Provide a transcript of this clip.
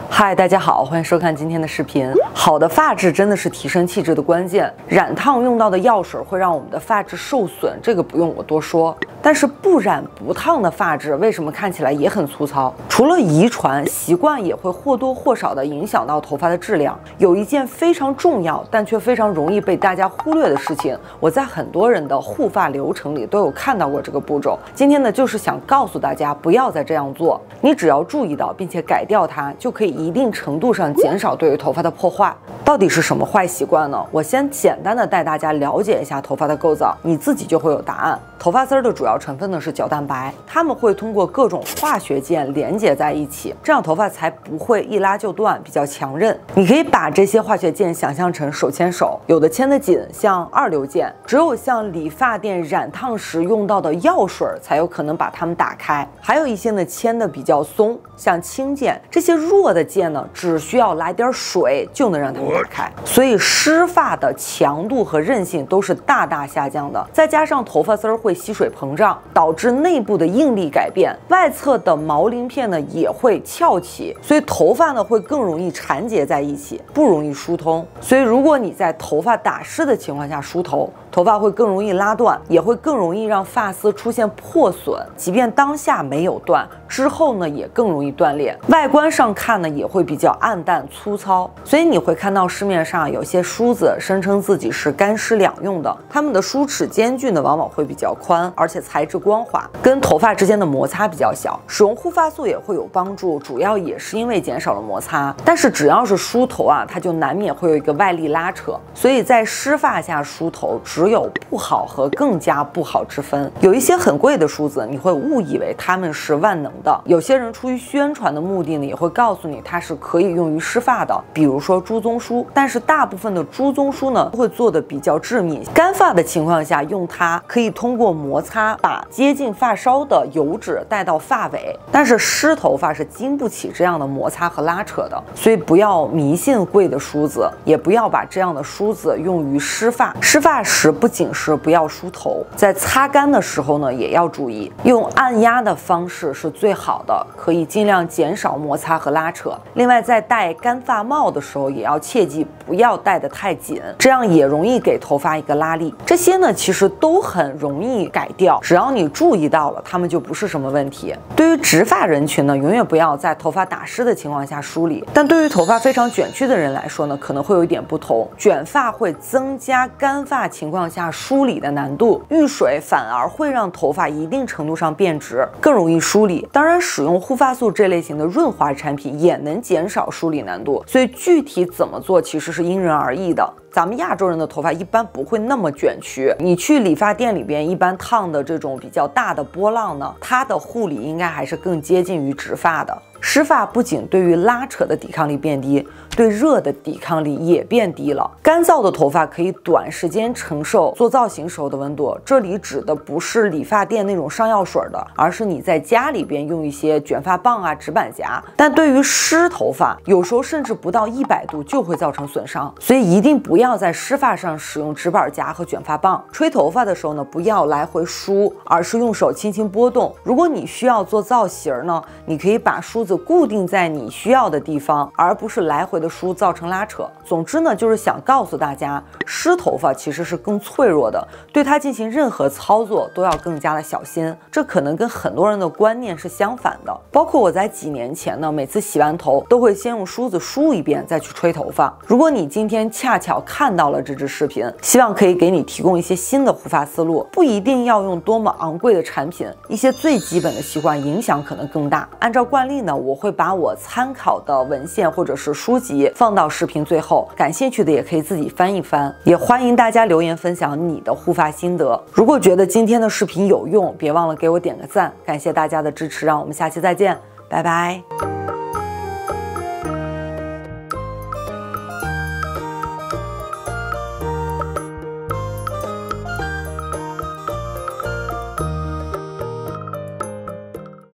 嗨，大家好，欢迎收看今天的视频。好的发质真的是提升气质的关键。染烫用到的药水会让我们的发质受损，这个不用我多说。但是不染不烫的发质为什么看起来也很粗糙？除了遗传，习惯也会或多或少的影响到头发的质量。有一件非常重要，但却非常容易被大家忽略的事情，我在很多人的护发流程里都有看到过这个步骤。今天呢，就是想告诉大家不要再这样做。你只要注意到并且改掉它，就可以一定程度上减少对于头发的破坏。到底是什么坏习惯呢？我先简单的带大家了解一下头发的构造，你自己就会有答案。头发丝儿的主要成分呢是角蛋白，它们会通过各种化学键连接在一起，这样头发才不会一拉就断，比较强韧。你可以把这些化学键想象成手牵手，有的牵得紧，像二流键，只有像理发店染烫时用到的药水才有可能把它们打开，还有一些呢牵得比较松，像轻键。这些弱的键呢，只需要来点水就能让它们打开。所以湿发的强度和韧性都是大大下降的，再加上头发丝儿会吸水膨胀，导致内部的应力改变，外侧的毛鳞片呢也会翘起，所以头发呢会更容易缠结在一起，不容易疏通。所以如果你在头发打湿的情况下梳头，头发会更容易拉断，也会更容易让发丝出现破损，即便当下没有断，之后呢也更容易断裂，外观上看呢也会比较暗淡粗糙。所以你会看到市面上有些梳子声称自己是干湿两用的，它们的梳齿间距呢往往会比较宽，而且材质光滑，跟头发之间的摩擦比较小。使用护发素也会有帮助，主要也是因为减少了摩擦。但是只要是梳头啊，它就难免会有一个外力拉扯，所以在湿发下梳头只有不好和更加不好之分。有一些很贵的梳子，你会误以为它们是万能的。有些人出于宣传的目的呢，也会告诉你它是可以用于湿发的，比如说猪鬃梳。但是大部分的猪鬃梳呢，会做的比较致密。干发的情况下用它，可以通过摩擦把接近发梢的油脂带到发尾，但是湿头发是经不起这样的摩擦和拉扯的。所以不要迷信贵的梳子，也不要把这样的梳子用于湿发。湿发时不仅是不要梳头，在擦干的时候呢，也要注意用按压的方式是最好的，可以尽量减少摩擦和拉扯。另外，在戴干发帽的时候，也要切记不要戴得太紧，这样也容易给头发一个拉力。这些呢，其实都很容易改掉，只要你注意到了，它们就不是什么问题。对于直发人群呢，永远不要在头发打湿的情况下梳理，但对于头发非常卷曲的人来说呢，可能会有一点不同。卷发会增加干发情况下梳理的难度，遇水反而会让头发一定程度上变直，更容易梳理。当然，使用护发素这类型的润滑产品也能减少梳理难度，所以具体怎么做其实是因人而异的。咱们亚洲人的头发一般不会那么卷曲，你去理发店里边一般烫的这种比较大的波浪呢，它的护理应该还是更接近于直发的。湿发不仅对于拉扯的抵抗力变低，对热的抵抗力也变低了。干燥的头发可以短时间承受做造型时候的温度，这里指的不是理发店那种上药水的，而是你在家里边用一些卷发棒啊、直板夹。但对于湿头发，有时候甚至不到100度就会造成损伤，所以一定不要在湿发上使用直板夹和卷发棒。吹头发的时候呢，不要来回梳，而是用手轻轻拨动。如果你需要做造型呢，你可以把梳子固定在你需要的地方，而不是来回的梳造成拉扯。总之呢，就是想告诉大家，湿头发其实是更脆弱的，对它进行任何操作都要更加的小心。这可能跟很多人的观念是相反的。包括我在几年前呢，每次洗完头都会先用梳子梳一遍再去吹头发。如果你今天恰巧看到了这支视频，希望可以给你提供一些新的护发思路。不一定要用多么昂贵的产品，一些最基本的习惯影响可能更大。按照惯例呢，我会把我参考的文献或者是书籍放到视频最后，感兴趣的也可以自己翻一翻。也欢迎大家留言分享你的护发心得。如果觉得今天的视频有用，别忘了给我点个赞。感谢大家的支持，让我们下期再见，拜拜。